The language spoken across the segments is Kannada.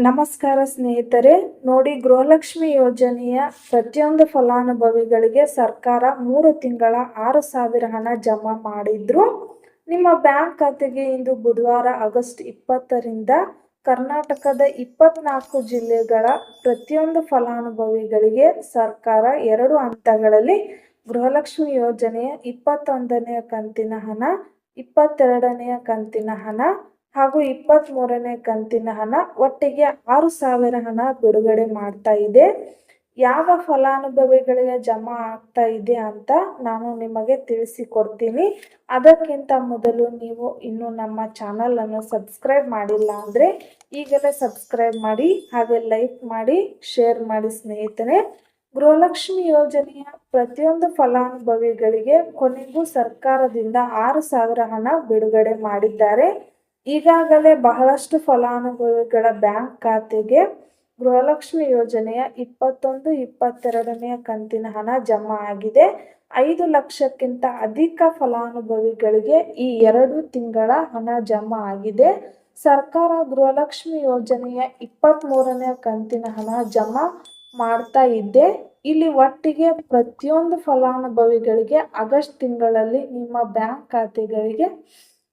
ನಮಸ್ಕಾರ ಸ್ನೇಹಿತರೆ, ನೋಡಿ ಗೃಹಲಕ್ಷ್ಮಿ ಯೋಜನೆಯ ಪ್ರತಿಯೊಂದು ಫಲಾನುಭವಿಗಳಿಗೆ ಸರ್ಕಾರ 3 ತಿಂಗಳ 6,000 ಹಣ ಜಮಾ ಮಾಡಿದ್ರು. ನಿಮ್ಮ ಬ್ಯಾಂಕ್ ಖಾತೆಗೆ ಇಂದು ಬುಧವಾರ ಆಗಸ್ಟ್ 20ರಿಂದ ಕರ್ನಾಟಕದ 24 ಜಿಲ್ಲೆಗಳ ಪ್ರತಿಯೊಂದು ಫಲಾನುಭವಿಗಳಿಗೆ ಸರ್ಕಾರ 2 ಹಂತಗಳಲ್ಲಿ ಗೃಹಲಕ್ಷ್ಮಿ ಯೋಜನೆಯ 21ನೇ ಕಂತಿನ ಹಣ, 22ನೇ ಕಂತಿನ ಹಣ ಹಾಗೂ 23ನೇ ಕಂತಿನ ಹಣ ಒಟ್ಟಿಗೆ 6,000 ಹಣ ಬಿಡುಗಡೆ ಮಾಡ್ತಾ ಇದೆ. ಯಾವ ಫಲಾನುಭವಿಗಳಿಗೆ ಜಮಾ ಆಗ್ತಾ ಇದೆ ಅಂತ ನಾನು ನಿಮಗೆ ತಿಳಿಸಿಕೊಡ್ತೀನಿ. ಅದಕ್ಕಿಂತ ಮೊದಲು ನೀವು ಇನ್ನೂ ನಮ್ಮ ಚಾನಲನ್ನು ಸಬ್ಸ್ಕ್ರೈಬ್ ಮಾಡಿಲ್ಲ ಅಂದರೆ ಈಗಲೇ ಸಬ್ಸ್ಕ್ರೈಬ್ ಮಾಡಿ, ಹಾಗೆ ಲೈಕ್ ಮಾಡಿ, ಶೇರ್ ಮಾಡಿ ಸ್ನೇಹಿತರೆ. ಗೃಹಲಕ್ಷ್ಮಿ ಯೋಜನೆಯ ಪ್ರತಿಯೊಂದು ಫಲಾನುಭವಿಗಳಿಗೆ ಕೊನೆಗೂ ಸರ್ಕಾರದಿಂದ 6,000 ಹಣ ಬಿಡುಗಡೆ ಮಾಡಿದ್ದಾರೆ. ಈಗಾಗಲೇ ಬಹಳಷ್ಟು ಫಲಾನುಭವಿಗಳ ಬ್ಯಾಂಕ್ ಖಾತೆಗೆ ಗೃಹಲಕ್ಷ್ಮಿ ಯೋಜನೆಯ 21, 22ನೇ ಕಂತಿನ ಹಣ ಜಮಾ ಆಗಿದೆ. 5 ಲಕ್ಷಕ್ಕಿಂತ ಅಧಿಕ ಫಲಾನುಭವಿಗಳಿಗೆ ಈ 2 ತಿಂಗಳ ಹಣ ಜಮಾ ಆಗಿದೆ. ಸರ್ಕಾರ ಗೃಹಲಕ್ಷ್ಮಿ ಯೋಜನೆಯ 23ನೇ ಕಂತಿನ ಹಣ ಜಮಾ ಮಾಡ್ತಾ ಇದ್ದೆ. ಇಲ್ಲಿ ಒಟ್ಟಿಗೆ ಪ್ರತಿಯೊಂದು ಫಲಾನುಭವಿಗಳಿಗೆ ಆಗಸ್ಟ್ ತಿಂಗಳಲ್ಲಿ ನಿಮ್ಮ ಬ್ಯಾಂಕ್ ಖಾತೆಗಳಿಗೆ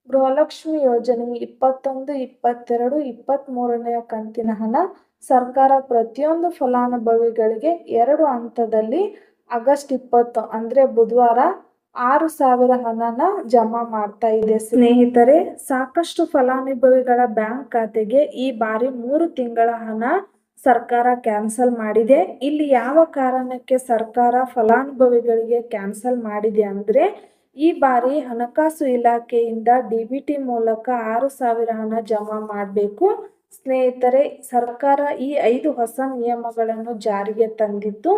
ಗೃಹಲಕ್ಷ್ಮಿ ಯೋಜನೆಯ 21, 22, 23ನೇ ಕಂತಿನ ಹಣ ಸರ್ಕಾರ ಪ್ರತಿಯೊಂದು ಫಲಾನುಭವಿಗಳಿಗೆ 2 ಹಂತದಲ್ಲಿ ಆಗಸ್ಟ್ 20 ಅಂದರೆ ಬುಧವಾರ 6,000 ಹಣನ ಜಮಾ ಮಾಡ್ತಾ ಇದೆ. ಸ್ನೇಹಿತರೆ, ಸಾಕಷ್ಟು ಫಲಾನುಭವಿಗಳ ಬ್ಯಾಂಕ್ ಖಾತೆಗೆ ಈ ಬಾರಿ 3 ತಿಂಗಳ ಹಣ ಸರ್ಕಾರ ಕ್ಯಾನ್ಸಲ್ ಮಾಡಿದೆ. ಇಲ್ಲಿ ಯಾವ ಕಾರಣಕ್ಕೆ ಸರ್ಕಾರ ಫಲಾನುಭವಿಗಳಿಗೆ ಕ್ಯಾನ್ಸಲ್ ಮಾಡಿದೆ ಅಂದರೆ, ಈ ಬಾರಿ ಹಣಕಾಸು ಇಲಾಖೆಯಿಂದ DBT ಮೂಲಕ 6,000 ಹಣ ಜಮಾ ಮಾಡಬೇಕು. ಸ್ನೇಹಿತರೆ, ಸರ್ಕಾರ ಈ 5 ಹೊಸ ನಿಯಮಗಳನ್ನು ಜಾರಿಗೆ ತಂದಿದ್ದು.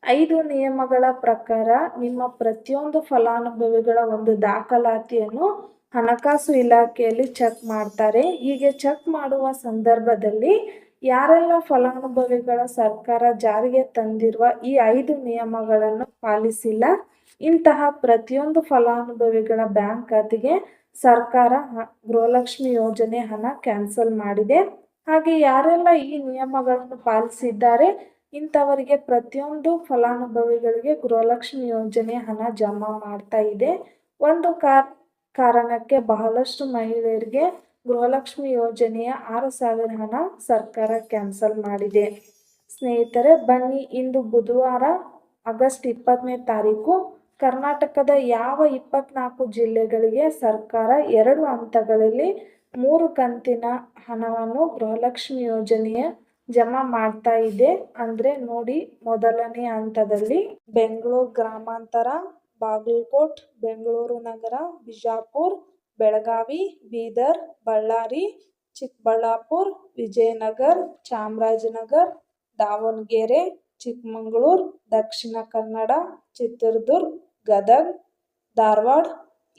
5 ನಿಯಮಗಳ ಪ್ರಕಾರ ನಿಮ್ಮ ಪ್ರತಿಯೊಂದು ಫಲಾನುಭವಿಗಳ ಒಂದು ದಾಖಲಾತಿಯನ್ನು ಹಣಕಾಸು ಇಲಾಖೆಯಲ್ಲಿ ಚೆಕ್ ಮಾಡ್ತಾರೆ. ಹೀಗೆ ಚೆಕ್ ಮಾಡುವ ಸಂದರ್ಭದಲ್ಲಿ ಯಾರೆಲ್ಲ ಫಲಾನುಭವಿಗಳ ಸರ್ಕಾರ ಜಾರಿಗೆ ತಂದಿರುವ ಈ 5 ನಿಯಮಗಳನ್ನು ಪಾಲಿಸಿಲ್ಲ, ಇಂತಹ ಪ್ರತಿಯೊಂದು ಫಲಾನುಭವಿಗಳ ಬ್ಯಾಂಕ್ ಖಾತೆಗೆ ಸರ್ಕಾರ ಗೃಹಲಕ್ಷ್ಮಿ ಯೋಜನೆ ಹಣ ಕ್ಯಾನ್ಸಲ್ ಮಾಡಿದೆ. ಹಾಗೆ ಯಾರೆಲ್ಲ ಈ ನಿಯಮಗಳನ್ನು ಪಾಲಿಸಿದ್ದಾರೆ ಇಂಥವರಿಗೆ ಪ್ರತಿಯೊಂದು ಫಲಾನುಭವಿಗಳಿಗೆ ಗೃಹಲಕ್ಷ್ಮಿ ಯೋಜನೆ ಹಣ ಜಮಾ ಮಾಡ್ತಾ ಇದೆ. ಒಂದು ಕಾರಣಕ್ಕೆ ಬಹಳಷ್ಟು ಮಹಿಳೆಯರಿಗೆ ಗೃಹಲಕ್ಷ್ಮಿ ಯೋಜನೆಯ 6,000 ಹಣ ಸರ್ಕಾರ ಕ್ಯಾನ್ಸಲ್ ಮಾಡಿದೆ. ಸ್ನೇಹಿತರೆ, ಬನ್ನಿ ಇಂದು ಬುಧವಾರ ಆಗಸ್ಟ್ 20ನೇ ತಾರೀಕು ಕರ್ನಾಟಕದ ಯಾವ 24 ಜಿಲ್ಲೆಗಳಿಗೆ ಸರ್ಕಾರ 2 ಹಂತಗಳಲ್ಲಿ 3 ಕಂತಿನ ಹಣವನ್ನು ಗೃಹಲಕ್ಷ್ಮಿ ಯೋಜನೆಯ ಜಮಾ ಮಾಡ್ತಾ ಇದೆ ಅಂದರೆ ನೋಡಿ, ಮೊದಲನೇ ಹಂತದಲ್ಲಿ ಬೆಂಗಳೂರು ಗ್ರಾಮಾಂತರ, ಬಾಗಲಕೋಟ್, ಬೆಂಗಳೂರು ನಗರ, ಬಿಜಾಪುರ, ಬೆಳಗಾವಿ, ಬೀದರ್, ಬಳ್ಳಾರಿ, ಚಿಕ್ಕಬಳ್ಳಾಪುರ, ವಿಜಯನಗರ, ಚಾಮರಾಜನಗರ, ದಾವಣಗೆರೆ, ಚಿಕ್ಕಮಗಳೂರು, ದಕ್ಷಿಣ ಕನ್ನಡ, ಚಿತ್ರದುರ್ಗ, ಗದಗ, ಧಾರವಾಡ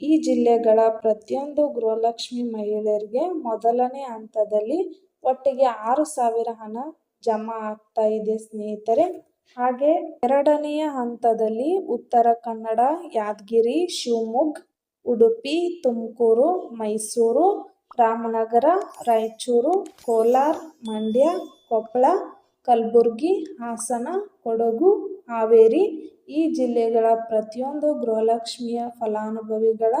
ಈ ಜಿಲ್ಲೆಗಳ ಪ್ರತಿಯೊಂದು ಗೃಹಲಕ್ಷ್ಮಿ ಮಹಿಳೆಯರಿಗೆ ಮೊದಲನೇ ಹಂತದಲ್ಲಿ ಒಟ್ಟಿಗೆ 6,000 ಹಣ ಜಮಾ ಆಗ್ತಾ ಇದೆ ಸ್ನೇಹಿತರೆ. ಹಾಗೆ ಎರಡನೆಯ ಹಂತದಲ್ಲಿ ಉತ್ತರ ಕನ್ನಡ, ಯಾದಗಿರಿ, ಶಿವಮೊಗ್ಗ, ಉಡುಪಿ, ತುಮಕೂರು, ಮೈಸೂರು, ರಾಮನಗರ, ರಾಯಚೂರು, ಕೋಲಾರ, ಮಂಡ್ಯ, ಕೊಪ್ಪಳ, ಕಲಬುರಗಿ, ಹಾಸನ, ಕೊಡಗು, ಹಾವೇರಿ ಈ ಜಿಲ್ಲೆಗಳ ಪ್ರತಿಯೊಂದು ಗೃಹಲಕ್ಷ್ಮಿಯ ಫಲಾನುಭವಿಗಳ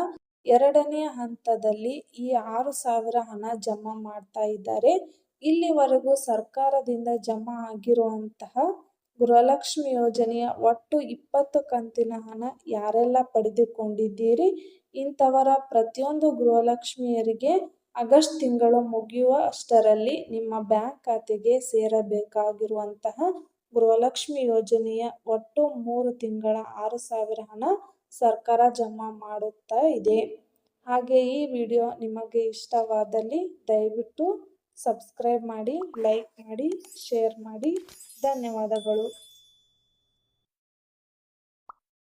ಎರಡನೇ ಹಂತದಲ್ಲಿ ಈ 6,000 ಹಣ ಜಮಾ ಮಾಡ್ತಾ ಇದ್ದಾರೆ. ಇಲ್ಲಿವರೆಗೂ ಸರ್ಕಾರದಿಂದ ಜಮಾ ಆಗಿರುವಂತಹ ಗೃಹಲಕ್ಷ್ಮಿ ಯೋಜನೆಯ ಒಟ್ಟು 20 ಕಂತಿನ ಹಣ ಯಾರೆಲ್ಲ ಪಡೆದುಕೊಂಡಿದ್ದೀರಿ ಇಂಥವರ ಪ್ರತಿಯೊಂದು ಗೃಹಲಕ್ಷ್ಮಿಯರಿಗೆ ಆಗಸ್ಟ್ ತಿಂಗಳು ಮುಗಿಯುವ ಅಷ್ಟರಲ್ಲಿ ನಿಮ್ಮ ಬ್ಯಾಂಕ್ ಖಾತೆಗೆ ಸೇರಬೇಕಾಗಿರುವಂತಹ ಗೃಹಲಕ್ಷ್ಮಿ ಯೋಜನೆಯ ಒಟ್ಟು 3 ತಿಂಗಳ 6,000 ಹಣ ಸರ್ಕಾರ ಜಮಾ ಮಾಡುತ್ತಾ ಇದೆ. ಹಾಗೆ ಈ ವಿಡಿಯೋ ನಿಮಗೆ ಇಷ್ಟವಾದಲ್ಲಿ ದಯವಿಟ್ಟು ಸಬ್ಸ್ಕ್ರೈಬ್ ಮಾಡಿ, ಲೈಕ್ ಮಾಡಿ, ಶೇರ್ ಮಾಡಿ. ಧನ್ಯವಾದಗಳು.